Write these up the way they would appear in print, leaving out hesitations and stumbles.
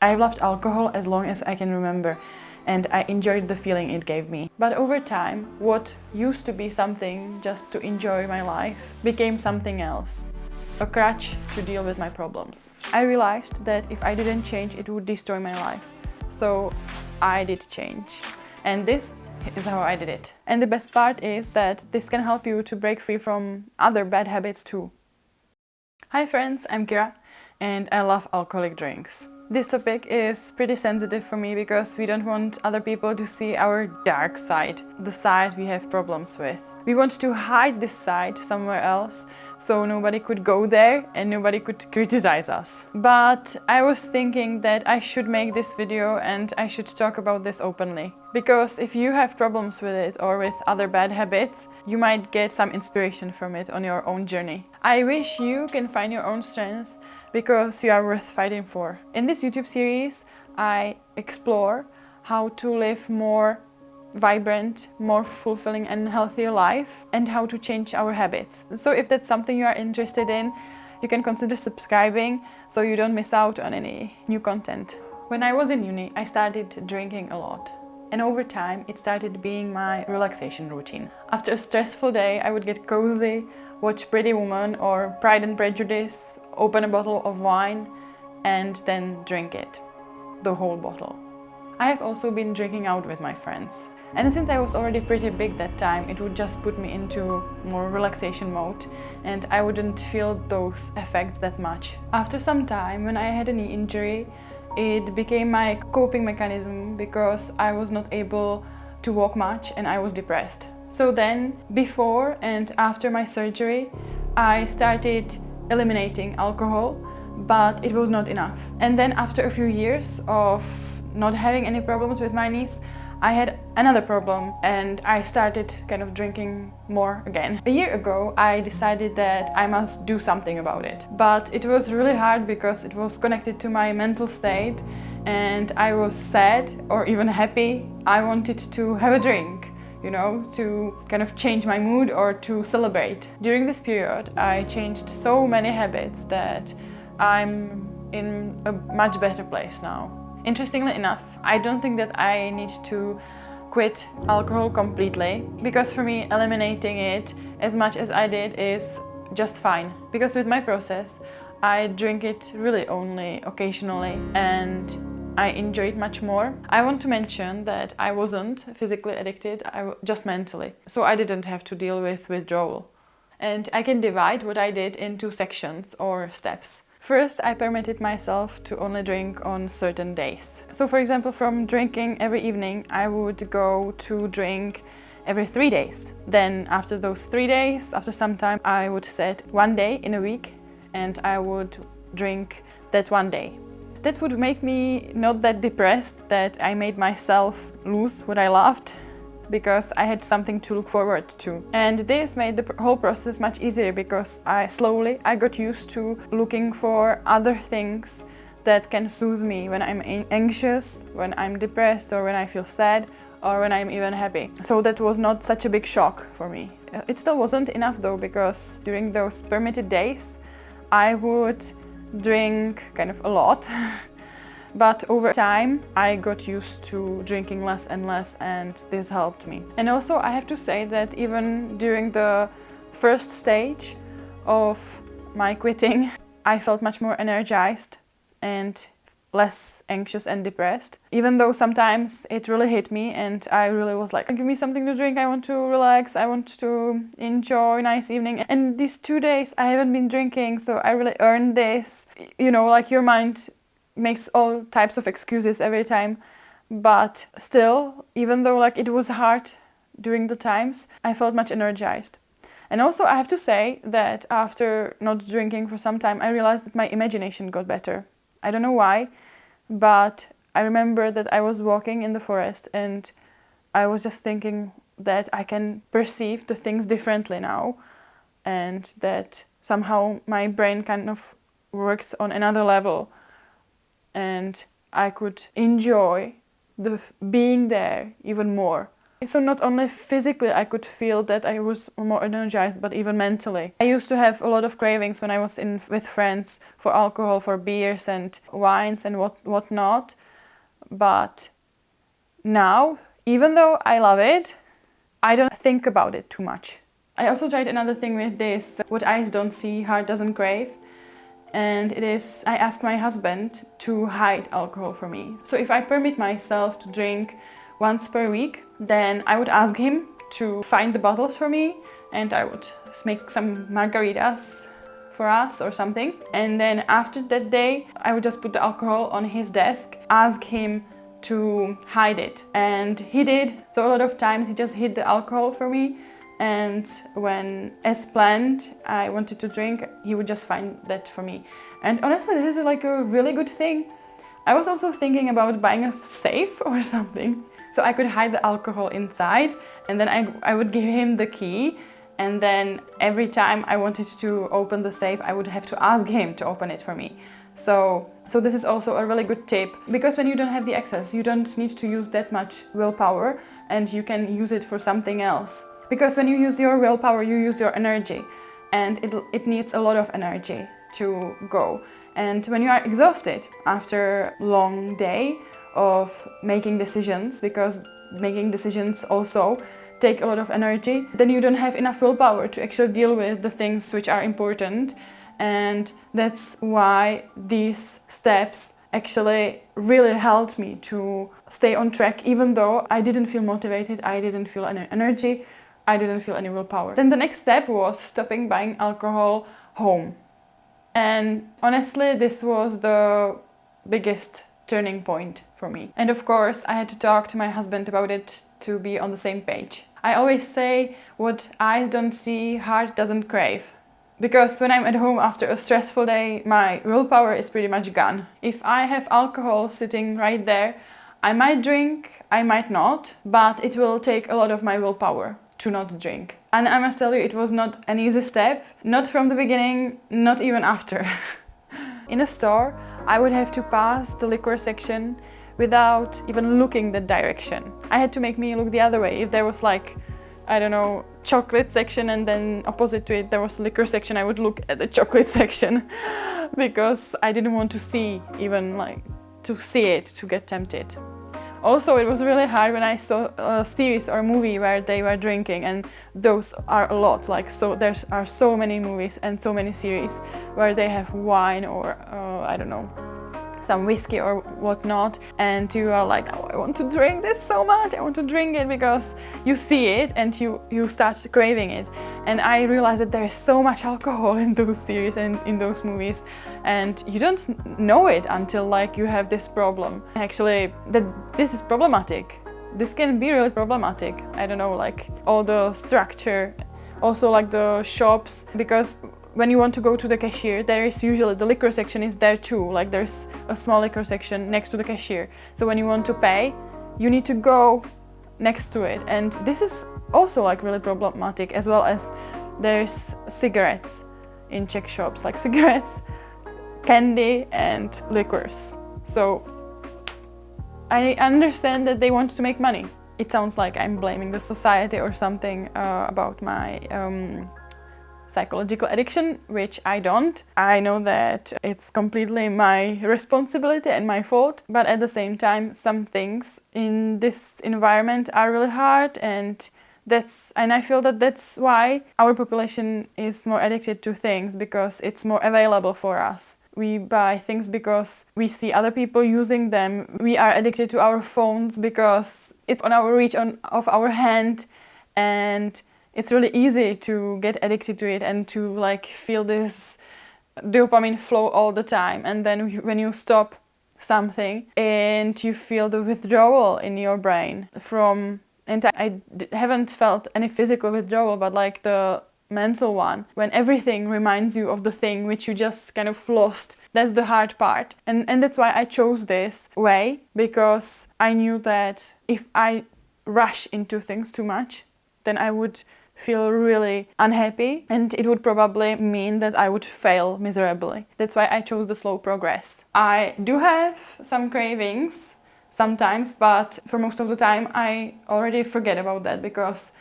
I've loved alcohol as long as I can remember, and I enjoyed the feeling it gave me. But over time, what used to be something just to enjoy my life became something else, a crutch to deal with my problems. I realized that if I didn't change, it would destroy my life. So I did change. And this is how I did it. And the best part is that this can help you to break free from other bad habits too. Hi friends, I'm Kira and I love alcoholic drinks. This topic is pretty sensitive for me because we don't want other people to see our dark side, the side we have problems with. We want to hide this side somewhere else so nobody could go there and nobody could criticize us. But I was thinking that I should make this video and I should talk about this openly. Because if you have problems with it or with other bad habits, you might get some inspiration from it on your own journey. I wish you can find your own strength because you are worth fighting for. In this YouTube series, I explore how to live more vibrant, more fulfilling and healthier life and how to change our habits. So if that's something you are interested in, you can consider subscribing so you don't miss out on any new content. When I was in uni, I started drinking a lot. And over time, it started being my relaxation routine. After a stressful day, I would get cozy, watch Pretty Woman or Pride and Prejudice, open a bottle of wine and then drink it, the whole bottle. I have also been drinking out with my friends. And since I was already pretty big that time, it would just put me into more relaxation mode and I wouldn't feel those effects that much. After some time, when I had a knee injury, it became my coping mechanism because I was not able to walk much and I was depressed. So then, before and after my surgery, I started eliminating alcohol, but it was not enough. And then after a few years of not having any problems with my knees, I had another problem and I started kind of drinking more again. A year ago, I decided that I must do something about it. But it was really hard because it was connected to my mental state and I was sad or even happy. I wanted to have a drink, you know, to kind of change my mood or to celebrate. During this period, I changed so many habits that I'm in a much better place now. Interestingly enough, I don't think that I need to quit alcohol completely because for me, eliminating it as much as I did is just fine. Because with my process, I drink it really only occasionally and I enjoy it much more. I want to mention that I wasn't physically addicted, just mentally. So I didn't have to deal with withdrawal. And I can divide what I did into sections or steps. First, I permitted myself to only drink on certain days. So for example, from drinking every evening, I would go to drink every 3 days. Then after those 3 days, after some time, I would set one day in a week and I would drink that one day. That would make me not that depressed that I made myself lose what I loved, because I had something to look forward to. And this made the whole process much easier because I got used to looking for other things that can soothe me when I'm anxious, when I'm depressed, or when I feel sad, or when I'm even happy. So that was not such a big shock for me. It still wasn't enough though, because during those permitted days, I would drink kind of a lot. But over time, I got used to drinking less and less and this helped me. And also I have to say that even during the first stage of my quitting, I felt much more energized and less anxious and depressed. Even though sometimes it really hit me and I really was like, give me something to drink, I want to relax, I want to enjoy a nice evening. And these 2 days I haven't been drinking, so I really earned this. You know, like your mind makes all types of excuses every time, but still, even though like it was hard during the times, I felt much energized. And also I have to say that after not drinking for some time, I realized that my imagination got better. I don't know why, but I remember that I was walking in the forest and I was just thinking that I can perceive the things differently now and that somehow my brain kind of works on another level. And I could enjoy the being there even more So not only physically I could feel that I was more energized, but even mentally. I used to have a lot of cravings when I was with friends for alcohol, for beers and wines and whatnot. But now, even though I love it, I don't think about it too much. I also tried another thing with this, what eyes don't see, heart doesn't crave. And it is, I asked my husband to hide alcohol from me. So if I permit myself to drink once per week, then I would ask him to find the bottles for me, and I would make some margaritas for us or something. And then after that day, I would just put the alcohol on his desk, ask him to hide it. And he did. So a lot of times he just hid the alcohol for me. And when, as planned, I wanted to drink, he would just find that for me. And honestly, this is like a really good thing. I was also thinking about buying a safe or something, so I could hide the alcohol inside, and then I would give him the key, and then every time I wanted to open the safe, I would have to ask him to open it for me. So this is also a really good tip, because when you don't have the access, you don't need to use that much willpower, and you can use it for something else. Because when you use your willpower, you use your energy, and it needs a lot of energy to go. And when you are exhausted after a long day of making decisions, because making decisions also take a lot of energy, then you don't have enough willpower to actually deal with the things which are important. And that's why these steps actually really helped me to stay on track, even though I didn't feel motivated, I didn't feel any energy, I didn't feel any willpower. Then the next step was stopping buying alcohol home. And honestly, this was the biggest turning point for me. And of course, I had to talk to my husband about it to be on the same page. I always say, what eyes don't see, heart doesn't crave. Because when I'm at home after a stressful day, my willpower is pretty much gone. If I have alcohol sitting right there, I might drink, I might not, but it will take a lot of my willpower to not drink. And I must tell you, it was not an easy step, not from the beginning, not even after. In a store, I would have to pass the liquor section without even looking that direction. I had to make me look the other way. If there was like, I don't know, chocolate section and then opposite to it there was liquor section, I would look at the chocolate section because I didn't want to see, even like to see it, to get tempted. Also, it was really hard when I saw a series or a movie where they were drinking, and those are a lot. Like, so there are so many movies and so many series where they have wine or I don't know, some whiskey or whatnot, and you are like, oh, I want to drink this so much, I want to drink it, because you see it and you start craving it. And I realized that there is so much alcohol in those series and in those movies, and you don't know it until like you have this problem. Actually, that this is problematic. This can be really problematic. I don't know, like all the structure, also like the shops, because when you want to go to the cashier, there is usually the liquor section is there too. Like there's a small liquor section next to the cashier. So when you want to pay, you need to go next to it. And this is also like really problematic, as well as there's cigarettes in Czech shops, like cigarettes, candy and liquors. So I understand that they want to make money. It sounds like I'm blaming the society or something about my psychological addiction, which I don't. I know that it's completely my responsibility and my fault, but at the same time, some things in this environment are really hard, and I feel that that's why our population is more addicted to things, because it's more available for us. We buy things because we see other people using them. We are addicted to our phones because it's on our reach of our hand, and it's really easy to get addicted to it and to like feel this dopamine flow all the time. And then when you stop something and you feel the withdrawal in your brain and I haven't felt any physical withdrawal, but like the mental one, when everything reminds you of the thing which you just kind of lost. That's the hard part. And that's why I chose this way, because I knew that if I rush into things too much, then I would feel really unhappy, and it would probably mean that I would fail miserably. That's why I chose the slow progress. I do have some cravings, sometimes, but for most of the time I already forget about that because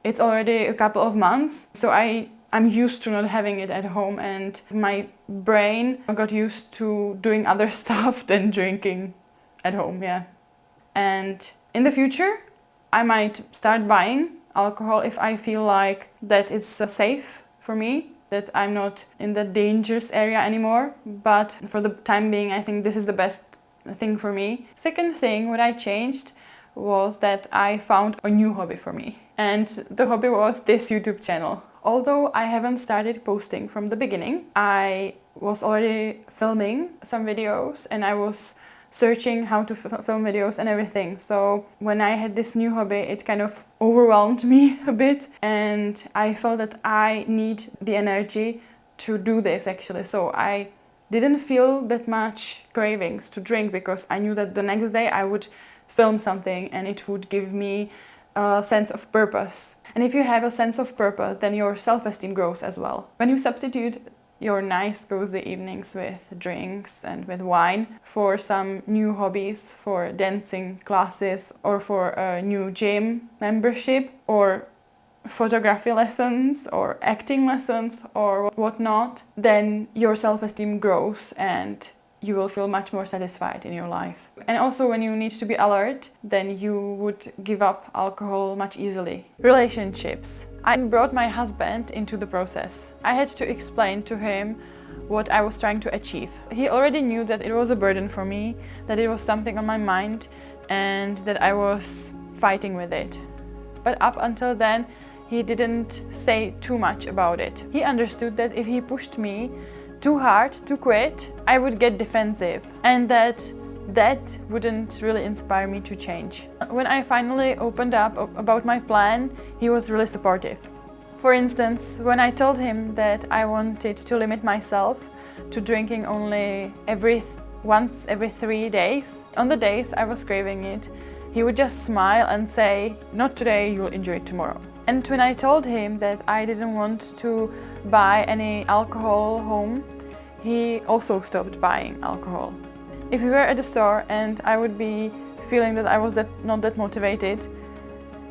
it's already a couple of months. So I'm used to not having it at home, and my brain got used to doing other stuff than drinking at home, yeah. And in the future, I might start buying alcohol if I feel like that it's safe for me, that I'm not in the dangerous area anymore. But for the time being, I think this is the best thing for me. Second thing, what I changed was that I found a new hobby for me. And the hobby was this YouTube channel. Although I haven't started posting from the beginning, I was already filming some videos and I was searching how to film videos and everything. So when I had this new hobby, it kind of overwhelmed me a bit, and I felt that I need the energy to do this actually. So I didn't feel that much cravings to drink because I knew that the next day I would film something and it would give me a sense of purpose. And if you have a sense of purpose, then your self-esteem grows as well. When you substitute your nice cozy evenings with drinks and with wine for some new hobbies, for dancing classes or for a new gym membership or photography lessons or acting lessons or whatnot, then your self-esteem grows and you will feel much more satisfied in your life. And also when you need to be alert, then you would give up alcohol much easily. Relationships. I brought my husband into the process. I had to explain to him what I was trying to achieve. He already knew that it was a burden for me, that it was something on my mind and that I was fighting with it. But up until then, he didn't say too much about it. He understood that if he pushed me too hard to quit, I would get defensive, and that wouldn't really inspire me to change. When I finally opened up about my plan, he was really supportive. For instance, when I told him that I wanted to limit myself to drinking only once every 3 days, on the days I was craving it, he would just smile and say, "Not today, you'll enjoy it tomorrow." And when I told him that I didn't want to buy any alcohol home, he also stopped buying alcohol. If we were at the store and I would be feeling that I was not that motivated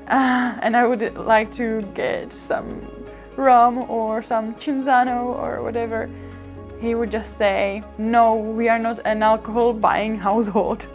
and I would like to get some rum or some cinzano or whatever, he would just say, "No, we are not an alcohol buying household."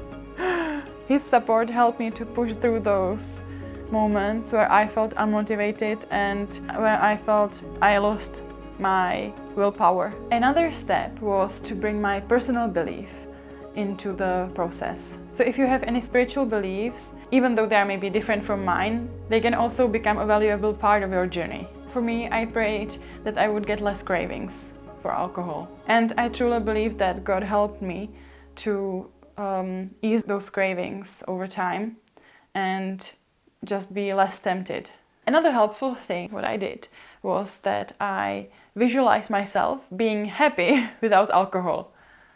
His support helped me to push through those moments where I felt unmotivated and where I felt I lost my willpower. Another step was to bring my personal belief into the process. So if you have any spiritual beliefs, even though they are maybe different from mine, they can also become a valuable part of your journey. For me, I prayed that I would get less cravings for alcohol. And I truly believe that God helped me to ease those cravings over time and just be less tempted. Another helpful thing what I did was that I visualized myself being happy without alcohol.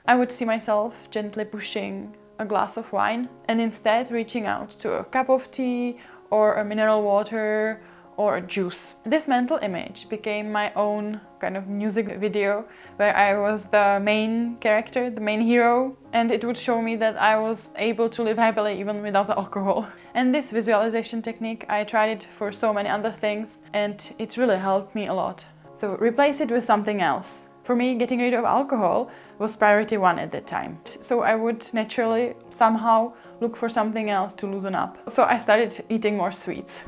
I would see myself gently pushing a glass of wine and instead reaching out to a cup of tea or a mineral water or a juice. This mental image became my own kind of music video where I was the main character, the main hero, and it would show me that I was able to live happily even without alcohol. And this visualization technique, I tried it for so many other things and it really helped me a lot. So replace it with something else. For me, getting rid of alcohol was priority 1 at that time. So I would naturally somehow look for something else to loosen up. So I started eating more sweets.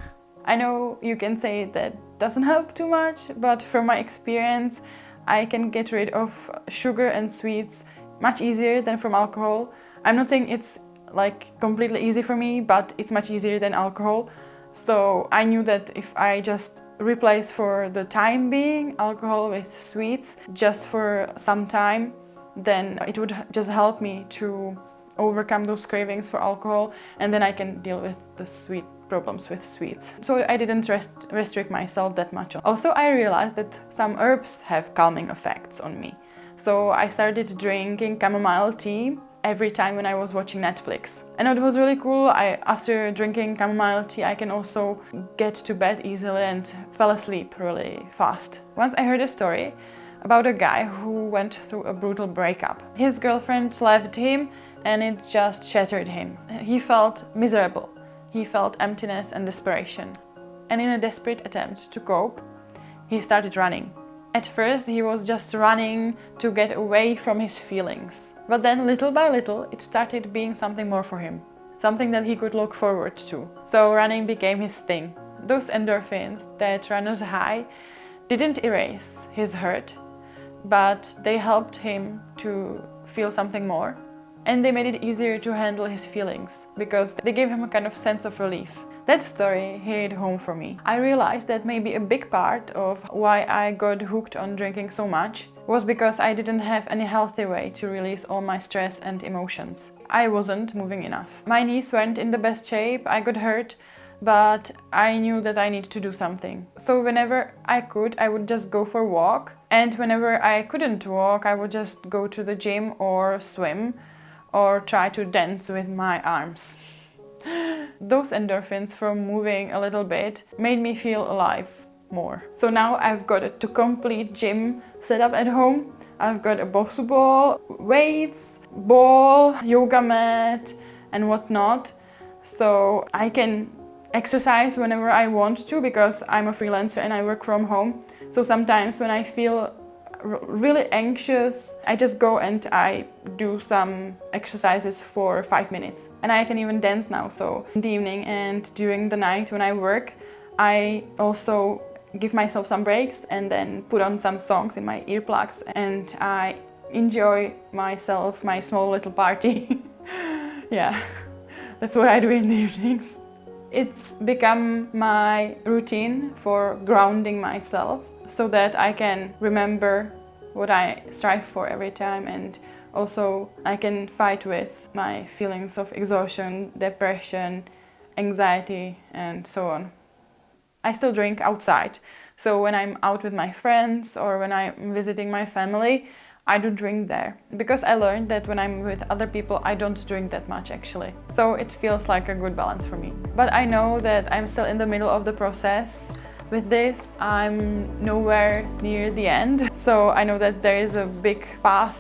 I know you can say that doesn't help too much, but from my experience, I can get rid of sugar and sweets much easier than from alcohol. I'm not saying it's like completely easy for me, but it's much easier than alcohol. So I knew that if I just replace for the time being alcohol with sweets just for some time, then it would just help me to overcome those cravings for alcohol, and then I can deal with the sweet problems with sweets. So I didn't restrict myself that much. Also, I realized that some herbs have calming effects on me. So I started drinking chamomile tea every time when I was watching Netflix. And it was really cool. After drinking chamomile tea, I can also get to bed easily and fell asleep really fast. Once I heard a story about a guy who went through a brutal breakup. His girlfriend left him and it just shattered him. He felt miserable. He felt emptiness and desperation. And in a desperate attempt to cope, he started running. At first, he was just running to get away from his feelings. But then, little by little, it started being something more for him. Something that he could look forward to. So running became his thing. Those endorphins that runners high didn't erase his hurt, but they helped him to feel something more. And they made it easier to handle his feelings, because they gave him a kind of sense of relief. That story hit home for me. I realized that maybe a big part of why I got hooked on drinking so much was because I didn't have any healthy way to release all my stress and emotions. I wasn't moving enough. My knees weren't in the best shape, I got hurt, but I knew that I needed to do something. So whenever I could, I would just go for a walk. And whenever I couldn't walk, I would just go to the gym or swim or try to dance with my arms. Those endorphins from moving a little bit made me feel alive more. So now I've got a complete gym setup at home. I've got a box ball, weights, ball, yoga mat and whatnot. So I can exercise whenever I want to, because I'm a freelancer and I work from home. So sometimes when I feel really anxious, I just go and I do some exercises for 5 minutes. And I can even dance now, so in the evening and during the night when I work, I also give myself some breaks and then put on some songs in my earplugs and I enjoy myself, my small little party. Yeah, that's what I do in the evenings. It's become my routine for grounding myself, so that I can remember what I strive for every time, and also I can fight with my feelings of exhaustion, depression, anxiety and so on. I still drink outside, so when I'm out with my friends or when I'm visiting my family, I do drink there. Because I learned that when I'm with other people, I don't drink that much actually. So it feels like a good balance for me. But I know that I'm still in the middle of the process. With this, I'm nowhere near the end, so I know that there is a big path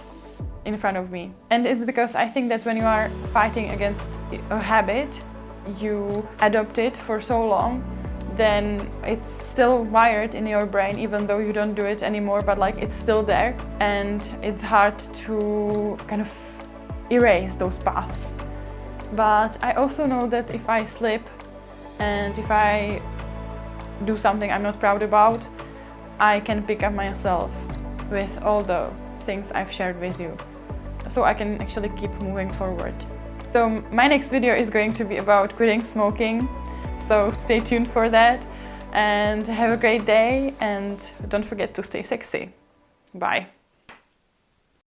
in front of me. And it's because I think that when you are fighting against a habit, you adopt it for so long, then it's still wired in your brain, even though you don't do it anymore, but like it's still there, and it's hard to kind of erase those paths. But I also know that if I slip and if I do something I'm not proud about, I can pick up myself with all the things I've shared with you. So I can actually keep moving forward. So my next video is going to be about quitting smoking. So stay tuned for that and have a great day, and don't forget to stay sexy. Bye.